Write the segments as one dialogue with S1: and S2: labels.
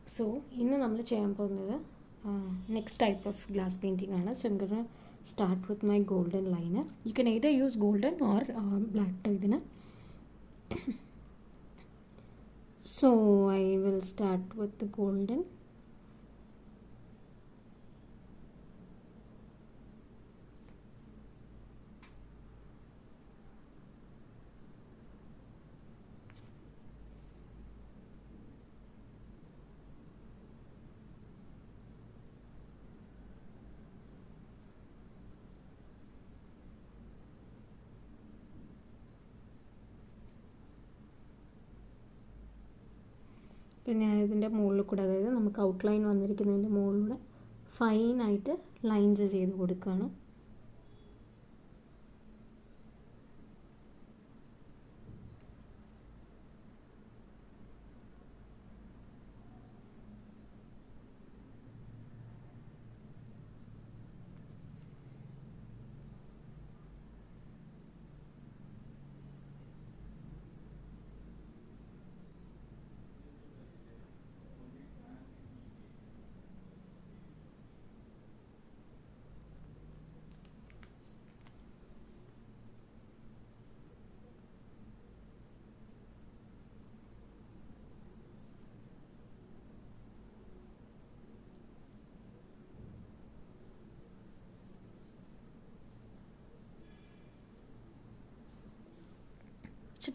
S1: So ഇന്ന് നമ്മൾ ചെയ്യാൻ പോകുന്നത് next type of glass painting ആണ്. സോ എനിക്ക് start with my golden liner. You can either use golden or black ഇതിന്. So I will start with golden. ഇപ്പം ഞാനിതിൻ്റെ മുകളിൽ കൂടെ, അതായത് നമുക്ക് ഔട്ട്ലൈൻ വന്നിരിക്കുന്നതിൻ്റെ മുകളിലൂടെ ഫൈനായിട്ട് ലൈൻസ് ചെയ്ത് കൊടുക്കുകയാണ്.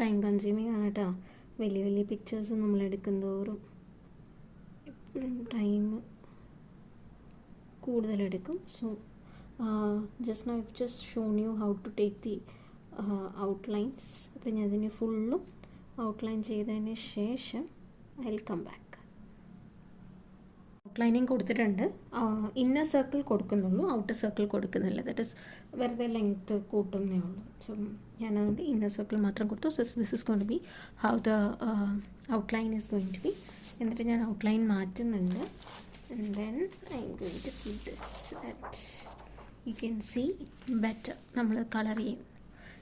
S1: ടൈം കൺസ്യൂമിങ് ആണ് കേട്ടോ. വലിയ വലിയ പിക്ചേഴ്സ് നമ്മൾ എടുക്കുന്തോറും എപ്പോഴും ടൈം കൂടുതലെടുക്കും. So just now I've just shown you how to take the outlines. അപ്പം ഞാൻ അതിന് ഫുള്ളും ഔട്ട്ലൈൻ ചെയ്തതിന് ശേഷം I will come back. Outlining കൊടുത്തിട്ടുണ്ട്. ഇന്നർ സർക്കിൾ കൊടുക്കുന്നുള്ളൂ, ഔട്ടർ സർക്കിൾ കൊടുക്കുന്നില്ല. ദാറ്റ് ഇസ് വെറുതെ ലെങ്ത്ത് കൂട്ടുന്നേ ഉള്ളൂ. സോ ഞാൻ അതുകൊണ്ട് ഇന്നർ സർക്കിൾ മാത്രം കൊടുത്തു. So this is going to be how the outline is going to be. എന്നിട്ട് ഞാൻ ഔട്ട്ലൈൻ മാറ്റുന്നുണ്ട്. And then I'm going to keep this that you can see better. നമ്മൾ കളർ ചെയ്യും.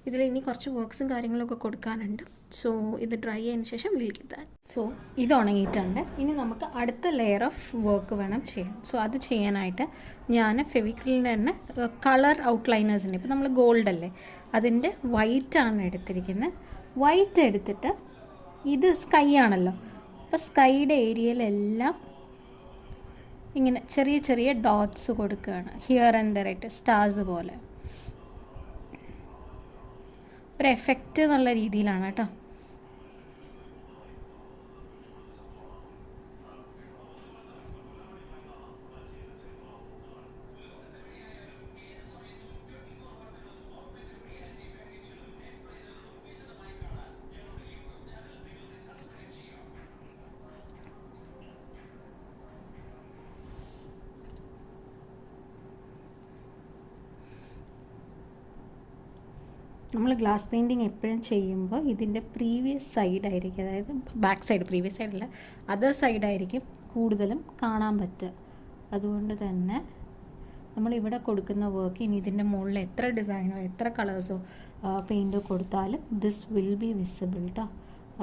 S1: ഇതിൽ ഇനി കുറച്ച് വർക്ക്സും കാര്യങ്ങളൊക്കെ കൊടുക്കാനുണ്ട്. സോ ഇത് ഡ്രൈ ആയതിനു ശേഷം വിൽ ഗെറ്റ് ദാറ്റ്. സോ ഇത് ഉണങ്ങിയിട്ടുണ്ട്. ഇനി നമുക്ക് അടുത്ത ലെയർ ഓഫ് വർക്ക് വേണം ചെയ്യാൻ. സോ അത് ചെയ്യാനായിട്ട് ഞാൻ ഫെവിക്രിലിൻ്റെ തന്നെ കളർ ഔട്ട്ലൈനേഴ്സ് ഉണ്ട്. ഇപ്പോൾ നമ്മൾ ഗോൾഡ് അല്ലേ, അതിൻ്റെ വൈറ്റാണ് എടുത്തിരിക്കുന്നത്. വൈറ്റ് എടുത്തിട്ട് ഇത് സ്കൈ ആണല്ലോ, അപ്പോൾ സ്കൈയുടെ ഏരിയയിലെല്ലാം ഇങ്ങനെ ചെറിയ ചെറിയ ഡോട്ട്സ് കൊടുക്കുകയാണ്. ഹിയർ ആൻഡ് ദെയർ ആയിട്ട് സ്റ്റാർസ് പോലെ ഒരു എഫക്റ്റ് എന്നുള്ള രീതിയിലാണ് കേട്ടോ. നമ്മൾ ഗ്ലാസ് പെയിൻറ്റിങ് എപ്പോഴും ചെയ്യുമ്പോൾ ഇതിൻ്റെ പ്രീവിയസ് സൈഡായിരിക്കും, അതായത് ബാക്ക് സൈഡ്, പ്രീവിയസ് സൈഡല്ല അതർ സൈഡായിരിക്കും കൂടുതലും കാണാൻ പറ്റുക. അതുകൊണ്ട് തന്നെ നമ്മളിവിടെ കൊടുക്കുന്ന വർക്ക് ഇനി ഇതിൻ്റെ മുകളിൽ എത്ര ഡിസൈനോ എത്ര കളേഴ്സോ പെയിൻറ്റോ കൊടുത്താലും ദിസ് വിൽ ബി വിസിബിൾ കേട്ടോ.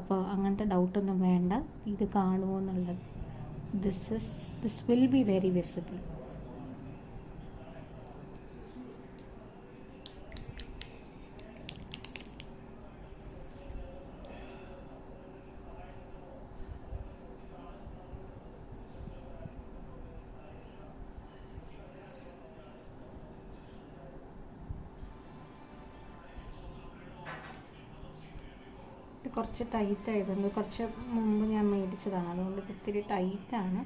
S1: അപ്പോൾ അങ്ങനത്തെ ഡൗട്ടൊന്നും വേണ്ട, ഇത് കാണുമോ എന്നുള്ളത്. This will be very visible. കുറച്ച് ടൈറ്റ് ആയതുകൊണ്ട്, കുറച്ച് മുമ്പ് ഞാൻ മേടിച്ചതാണ്, അതുകൊണ്ട് ഇത് ഇത്തിരി ടൈറ്റാണ്.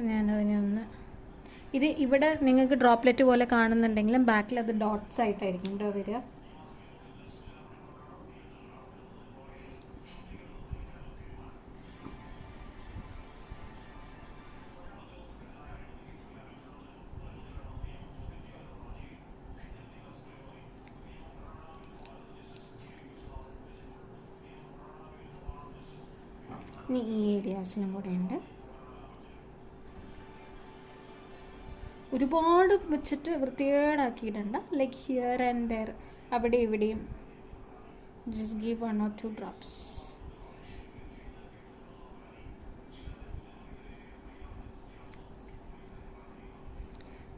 S1: ഞാനതിനെ ഒന്ന് ഇത് ഇവിടെ നിങ്ങൾക്ക് ഡ്രോപ്ലെറ്റ് പോലെ കാണുന്നുണ്ടെങ്കിലും ബാക്കിൽ അത് ഡോട്ട്സ് ആയിട്ടായിരിക്കും കേട്ടോ വരിക. ഇനി ഈ ഏരിയാസിനും കൂടെ ഉണ്ട്. ഒരുപാട് വെച്ചിട്ട് വൃത്തികേടാക്കിയിടണ്ട. ലൈക്ക് ഹിയർ ആൻഡ് ദെയർ, അവിടെ ഇവിടെയും just give 1 or 2 drops.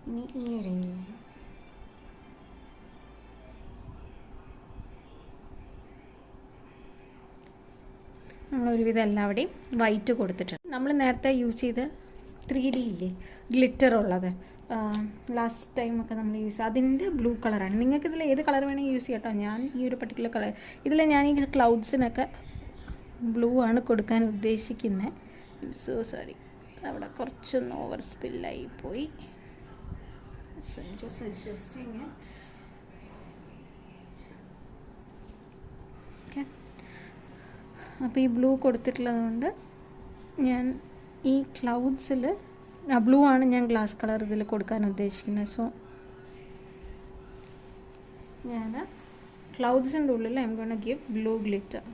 S1: ഇനി ഈ ഒരു നമ്മളൊരുവിധം എല്ലാവിടെയും വൈറ്റ് കൊടുത്തിട്ടുണ്ട്. നമ്മൾ നേരത്തെ യൂസ് ചെയ്ത് 3D ഇല്ലേ, ഗ്ലിറ്റർ ഉള്ളത്, ലാസ്റ്റ് ടൈമൊക്കെ നമ്മൾ യൂസ് അതിൻ്റെ ബ്ലൂ കളറാണ്. നിങ്ങൾക്ക് ഇതിൽ ഏത് കളർ വേണമെങ്കിൽ യൂസ് ചെയ്യാം കേട്ടോ. ഞാൻ ഈ ഒരു പർട്ടിക്കുലർ കളർ ഇതിൽ ഞാൻ ഈ ക്ലൗഡ്സിനൊക്കെ ബ്ലൂ ആണ് കൊടുക്കാൻ ഉദ്ദേശിക്കുന്നത്. സോ സോറി, അവിടെ കുറച്ചൊന്ന് ഓവർ സ്പില്ലായി പോയി. So I'm just adjusting it. Okay. അപ്പോൾ ഈ ബ്ലൂ കൊടുത്തിട്ടുള്ളത് കൊണ്ട് ഞാൻ ഈ ക്ലൗഡ്സിൽ ബ്ലൂ ആണ് ഞാൻ ഗ്ലാസ് കളർ ഇതിൽ കൊടുക്കാൻ ഉദ്ദേശിക്കുന്നത്. സോ ഞാൻ ക്ലൗഡ്സിൻ്റെ ഉള്ളിൽ I M gonna give blue glitter.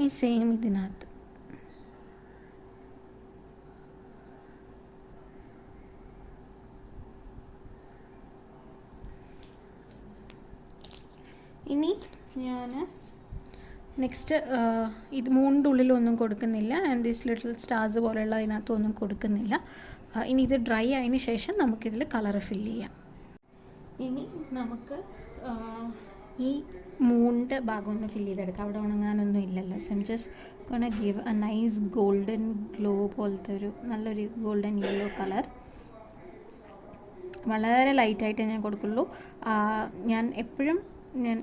S1: ഈ സെയിം ഇതിനകത്ത് ഇനി ഞാൻ നെക്സ്റ്റ് ഇത് മൂന്നിൻ്റെ ഉള്ളിലൊന്നും കൊടുക്കുന്നില്ല. ആൻഡ് ദീസ് ലിറ്റിൽ സ്റ്റാർസ് പോലെയുള്ള അതിനകത്തൊന്നും കൊടുക്കുന്നില്ല. ഇനി ഇത് ഡ്രൈ ആയതിന് ശേഷം നമുക്കിതിൽ കളർ ഫില്ല് ചെയ്യാം. ഇനി നമുക്ക് ഈ മൂണിൻ്റെ ഭാഗം ഒന്ന് ഫില്ല് ചെയ്തെടുക്കാം. അവിടെ ഉണങ്ങാനൊന്നും ഇല്ലല്ലോ. So I'm just gonna give A nice golden glow പോലത്തെ ഒരു നല്ലൊരു ഗോൾഡൻ യെല്ലോ കളർ. വളരെ ലൈറ്റായിട്ടേ ഞാൻ കൊടുക്കുള്ളൂ. ഞാൻ എപ്പോഴും ഞാൻ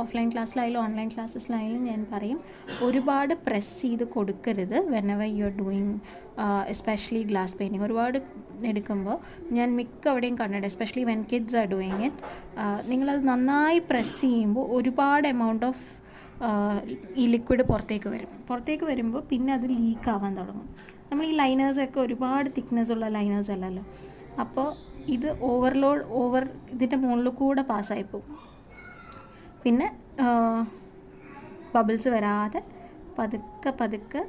S1: ഓഫ്ലൈൻ ക്ലാസ്സിലായാലും ഓൺലൈൻ ക്ലാസ്സസിലായാലും ഞാൻ പറയും, ഒരുപാട് പ്രസ് ചെയ്ത് കൊടുക്കരുത് whenever you are doing especially glass painting. ഒരുപാട് എടുക്കുമ്പോൾ ഞാൻ മിക്കവിടെയും കണ്ടിട്ടുണ്ട്, especially when kids are doing it, നിങ്ങളത് നന്നായി പ്രസ് ചെയ്യുമ്പോൾ ഒരുപാട് എമൗണ്ട് ഓഫ് ഈ ലിക്വിഡ് പുറത്തേക്ക് വരുമ്പോൾ പിന്നെ അത് ലീക്ക് ആവാൻ തുടങ്ങും. നമ്മൾ ഈ ലൈനേഴ്സൊക്കെ ഒരുപാട് തിക്നെസ് ഉള്ള ലൈനേഴ്സ് അല്ലല്ലോ. അപ്പോൾ ഇത് ഇതിൻ്റെ മുകളിൽ കൂടെ പാസ്സായി പോകും. പിന്നെ ബബിൾസ് വരാതെ പതുക്കെ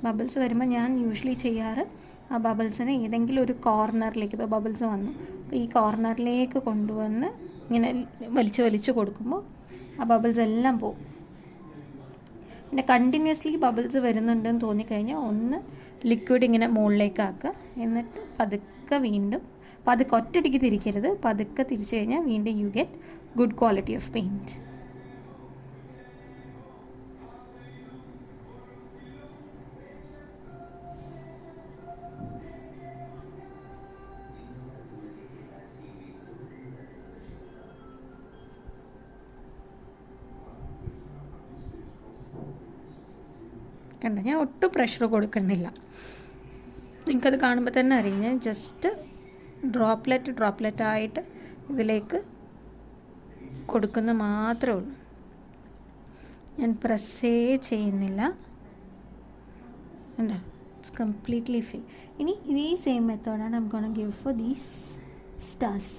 S1: ബബിൾസ് വരുമ്പോൾ ഞാൻ യൂഷ്വലി ചെയ്യാറ്, ആ ബബിൾസിനെ ഏതെങ്കിലും ഒരു കോർണറിലേക്ക്, ഇപ്പോൾ ബബിൾസ് വന്നു, അപ്പോൾ ഈ കോർണറിലേക്ക് കൊണ്ടുവന്ന് ഇങ്ങനെ വലിച്ച് കൊടുക്കുമ്പോൾ ആ ബബിൾസ് എല്ലാം പോകും. പിന്നെ കണ്ടിന്യൂസ്ലി ബബിൾസ് വരുന്നുണ്ടെന്ന് തോന്നിക്കഴിഞ്ഞാൽ ഒന്ന് ലിക്വിഡ് ഇങ്ങനെ മുകളിലേക്ക് ആക്കുക. എന്നിട്ട് പതുക്കെ ഒറ്റയടിക്ക് തിരിക്കരുത്, പതുക്കെ തിരിച്ചു കഴിഞ്ഞാൽ വീണ്ടും you get good quality of paint. കണ്ട, ഞാൻ ഒട്ടും പ്രഷർ കൊടുക്കുന്നില്ല. നിങ്ങൾക്കത് കാണുമ്പോൾ തന്നെ അറിയാം, ഞാൻ ജസ്റ്റ് ഡ്രോപ്ലെറ്റായിട്ട് ഇതിലേക്ക് കൊടുക്കുന്ന മാത്രമേ ഉള്ളൂ. ഞാൻ പ്രസ്സേ ചെയ്യുന്നില്ല. കണ്ടോ, ഇറ്റ്സ് കംപ്ലീറ്റ്ലി ഫിൽ. ഇനി ഇതേ സെയിം മെത്തേഡാണ് I M gonna give for these stars.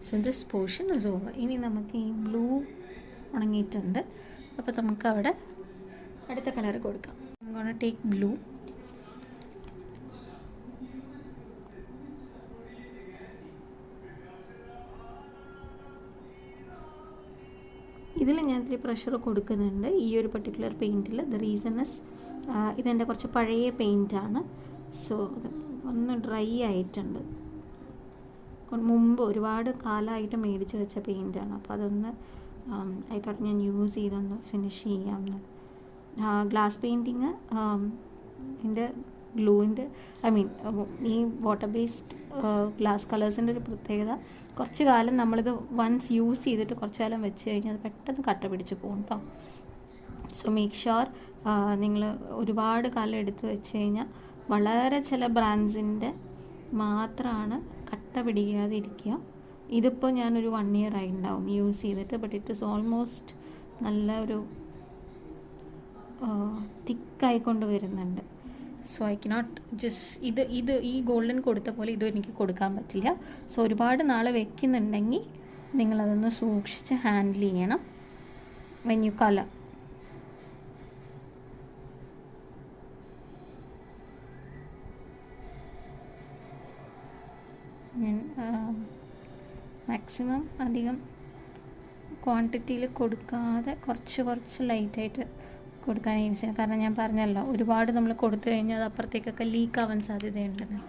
S1: So this portion is over. ഇനി നമുക്ക് ഈ ബ്ലൂ ഉണങ്ങിയിട്ടുണ്ട്, അപ്പോൾ നമുക്ക് അവിടെ അടുത്ത കളർ കൊടുക്കാം. I'm gonna take blue. ഇതിൽ ഞാൻ ഇത്തിരി പ്രഷർ കൊടുക്കുന്നുണ്ട് ഈ ഒരു പർട്ടിക്കുലർ പെയിൻറ്റിൽ. ദ റീസൺ ഇസ് ഇതെൻ്റെ കുറച്ച് പഴയ പെയിൻറ്റാണ്. സോ ഒന്ന് ഡ്രൈ ആയിട്ടുണ്ട്. മുമ്പ് ഒരുപാട് കാലമായിട്ട് മേടിച്ച് വെച്ച പെയിൻറ്റാണ്. അപ്പോൾ അതൊന്ന് ഐ തോട്ട് ഞാൻ യൂസ് ചെയ്തൊന്ന് ഫിനിഷ് ചെയ്യാമെന്ന്. ഗ്ലാസ് പെയിൻറ്റിങ് എൻ്റെ ഗ്ലൂവിൻ്റെ ഈ വാട്ടർ ബേസ്ഡ് ഗ്ലാസ് കളേഴ്സിൻ്റെ ഒരു പ്രത്യേകത, കുറച്ച് കാലം നമ്മളിത് വൺസ് യൂസ് ചെയ്തിട്ട് കുറച്ച് കാലം വെച്ച് കഴിഞ്ഞാൽ അത് പെട്ടെന്ന് കട്ട പിടിച്ച് പോകും കേട്ടോ. സോ മേക്ക് ഷുവർ നിങ്ങൾ ഒരുപാട് കാലം എടുത്ത് വെച്ച് കഴിഞ്ഞാൽ വളരെ ചില ബ്രാൻഡ്സിൻ്റെ മാത്രമാണ് കട്ട പിടിക്കാതെ ഇരിക്കുക. ഇതിപ്പോൾ ഞാനൊരു 1 year ആയി ഉണ്ടാവും യൂസ് ചെയ്തിട്ട്. ബട്ട് ഇറ്റ് ഈസ് ഓൾമോസ്റ്റ് നല്ല ഒരു തിക്കായിക്കൊണ്ട് വരുന്നുണ്ട്. സോ ഐ കനോട്ട് ജസ്റ്റ് ഈ ഗോൾഡൻ കൊടുത്ത പോലെ ഇതും എനിക്ക് കൊടുക്കാൻ പറ്റില്ല. സോ ഒരുപാട് നാൾ വെക്കുന്നുണ്ടെങ്കിൽ നിങ്ങളതൊന്ന് സൂക്ഷിച്ച് ഹാൻഡിൽ ചെയ്യണം വെൻ യു കളർ. ഞാൻ മാക്സിമം അധികം ക്വാണ്ടിറ്റിയിൽ കൊടുക്കാതെ കുറച്ച് ലൈറ്റായിട്ട് കൊടുക്കാൻ യൂസ് ചെയ്യാം. കാരണം ഞാൻ പറഞ്ഞല്ലോ, ഒരുപാട് നമ്മൾ കൊടുത്തു കഴിഞ്ഞാൽ അത് അപ്പുറത്തേക്കൊക്കെ ലീക്ക് ആവാൻ സാധ്യതയുണ്ടെന്ന്.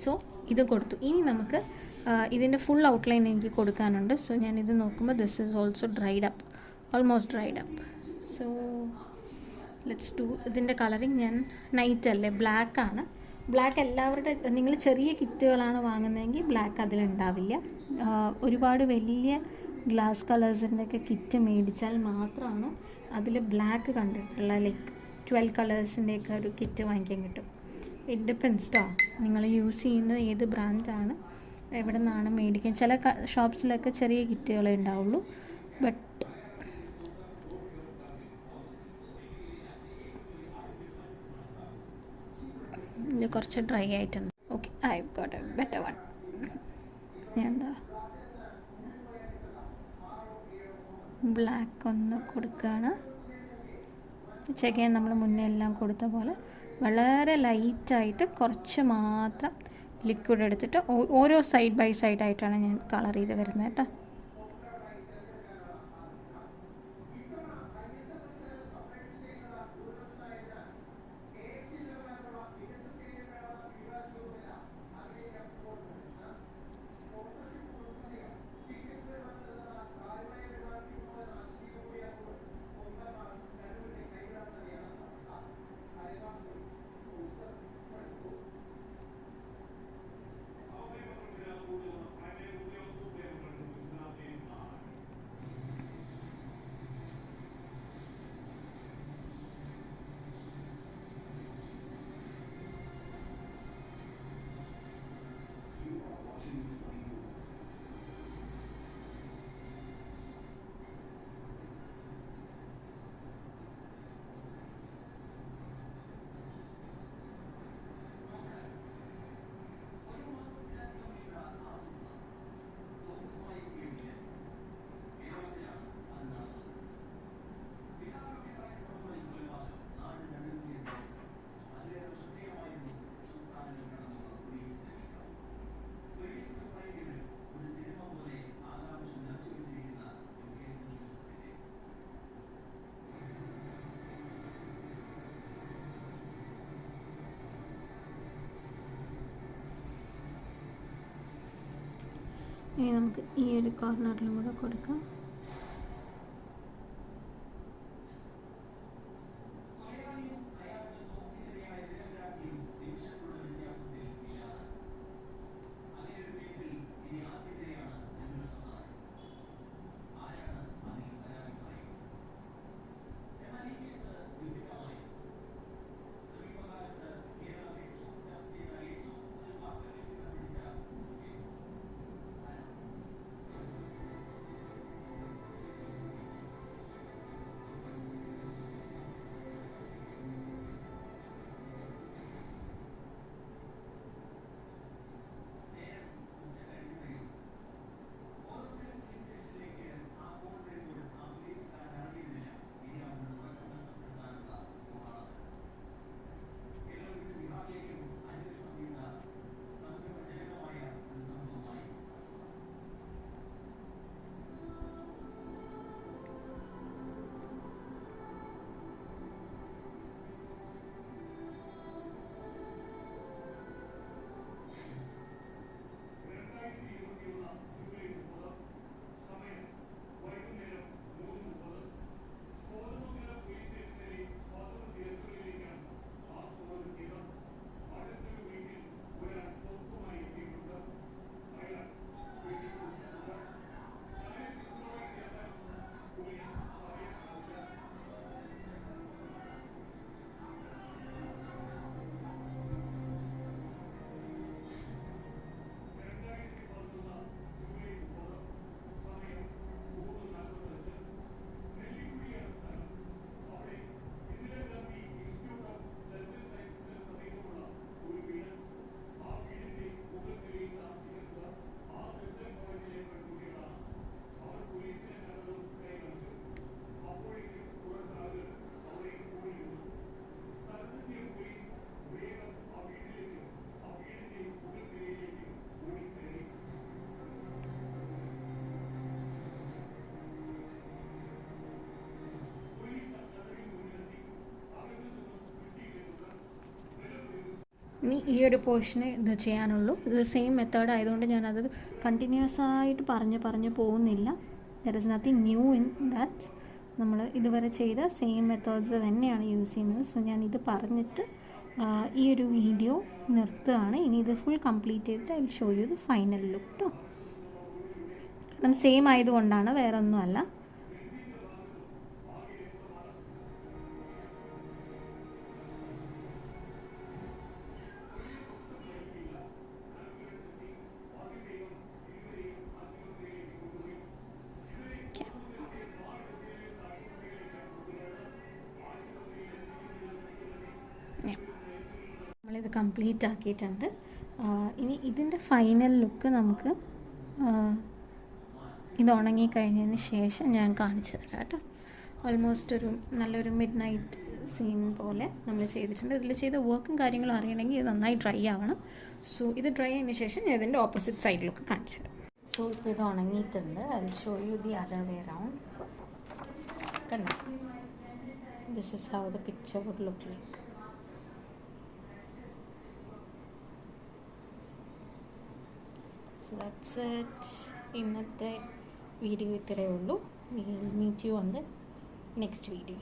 S1: സോ ഇത് കൊടുത്തു. ഇനി നമുക്ക് ഇതിൻ്റെ ഫുൾ ഔട്ട്ലൈൻ എനിക്ക് കൊടുക്കാനുണ്ട്. സോ ഞാനിത് നോക്കുമ്പോൾ this is also almost dried up. So let's do. ഇതിൻ്റെ കളറിങ് ഞാൻ നൈറ്റ് അല്ലേ, ബ്ലാക്കാണ്. ബ്ലാക്ക് എല്ലാവരുടെ, നിങ്ങൾ ചെറിയ കിറ്റുകളാണ് വാങ്ങുന്നതെങ്കിൽ ബ്ലാക്ക് അതിലുണ്ടാവില്ല. ഒരുപാട് വലിയ ഗ്ലാസ് കളേഴ്സിൻ്റെയൊക്കെ കിറ്റ് മേടിച്ചാൽ മാത്രമാണ് അതിൽ ബ്ലാക്ക് കണ്ടിട്ടുള്ള, ലൈക്ക് 12 കളേഴ്സിൻ്റെയൊക്കെ ഒരു കിറ്റ് വാങ്ങിക്കാൻ കിട്ടും. ഇറ്റ് ഡിപ്പെൻസ് ട്ടോ, നിങ്ങൾ യൂസ് ചെയ്യുന്നത് ഏത് ബ്രാൻഡാണ്, എവിടെ നിന്നാണ് മേടിക്കാൻ. ചില ഷോപ്സിലൊക്കെ ചെറിയ കിറ്റുകളേ ഉണ്ടാവുള്ളൂ. ബട്ട് ഇത് കുറച്ച് ഡ്രൈ ആയിട്ടുണ്ട്. Okay, I got A better one. ഞാൻ എന്താ ബ്ലാക്ക് ഒന്ന് കൊടുക്കുകയാണ്. ചെക്കൻ നമ്മൾ മുന്നേ എല്ലാം കൊടുത്ത പോലെ വളരെ ലൈറ്റായിട്ട് കുറച്ച് മാത്രം ലിക്വിഡ് എടുത്തിട്ട് ഓരോ സൈഡ് ബൈ സൈഡായിട്ടാണ് ഞാൻ കളർ ചെയ്ത് വരുന്നത് കേട്ടോ. ഇനി നമുക്ക് ഈ ഒരു കോർണറിലും കൂടെ കൊടുക്കാം. ഇനി ഈ ഒരു പോർഷന് ഇത് ചെയ്യാനുള്ളൂ. ഇത് സെയിം മെത്തേഡ് ആയതുകൊണ്ട് ഞാനത് കണ്ടിന്യൂസ് ആയിട്ട് പറഞ്ഞ് പോകുന്നില്ല. There is nothing new in that. നമ്മൾ ഇതുവരെ ചെയ്ത സെയിം മെത്തേഡ്സ് തന്നെയാണ് യൂസ് ചെയ്യുന്നത്. സോ ഞാനിത് പറഞ്ഞിട്ട് ഈ ഒരു വീഡിയോ നിർത്തുകയാണ്. ഇനി ഇത് ഫുൾ കംപ്ലീറ്റ് ചെയ്തിട്ട് I will show you the final look കേട്ടോ. കാരണം സെയിം ആയതുകൊണ്ടാണ്, വേറെ ഒന്നുമല്ല. നമ്മളിത് കംപ്ലീറ്റ് ആക്കിയിട്ടുണ്ട്. ഇനി ഇതിൻ്റെ ഫൈനൽ ലുക്ക് നമുക്ക് ഇത് ഉണങ്ങിക്കഴിഞ്ഞതിന് ശേഷം ഞാൻ കാണിച്ചു തരാം കേട്ടോ. ഓൾമോസ്റ്റ് ഒരു നല്ലൊരു മിഡ് നൈറ്റ് സീൻ പോലെ നമ്മൾ ചെയ്തിട്ടുണ്ട്. ഇതിൽ ചെയ്ത വർക്കും കാര്യങ്ങളും അറിയണമെങ്കിൽ ഇത് നന്നായി ഡ്രൈ ആവണം. സോ ഇത് ഡ്രൈ ആയതിനു ശേഷം ഞാൻ ഇതിൻ്റെ ഓപ്പോസിറ്റ് സൈഡിലൊക്കെ കാണിച്ചു തരാം. സോ ഇപ്പോൾ ഇത് ഉണങ്ങിയിട്ടുണ്ട്. I will show you the other way round. കണ്ടോ, this is how the picture would look like. So that's it. ഇന്നത്തെ വീഡിയോ ഇത്രയേ ഉള്ളൂ. We will meet you on the next video.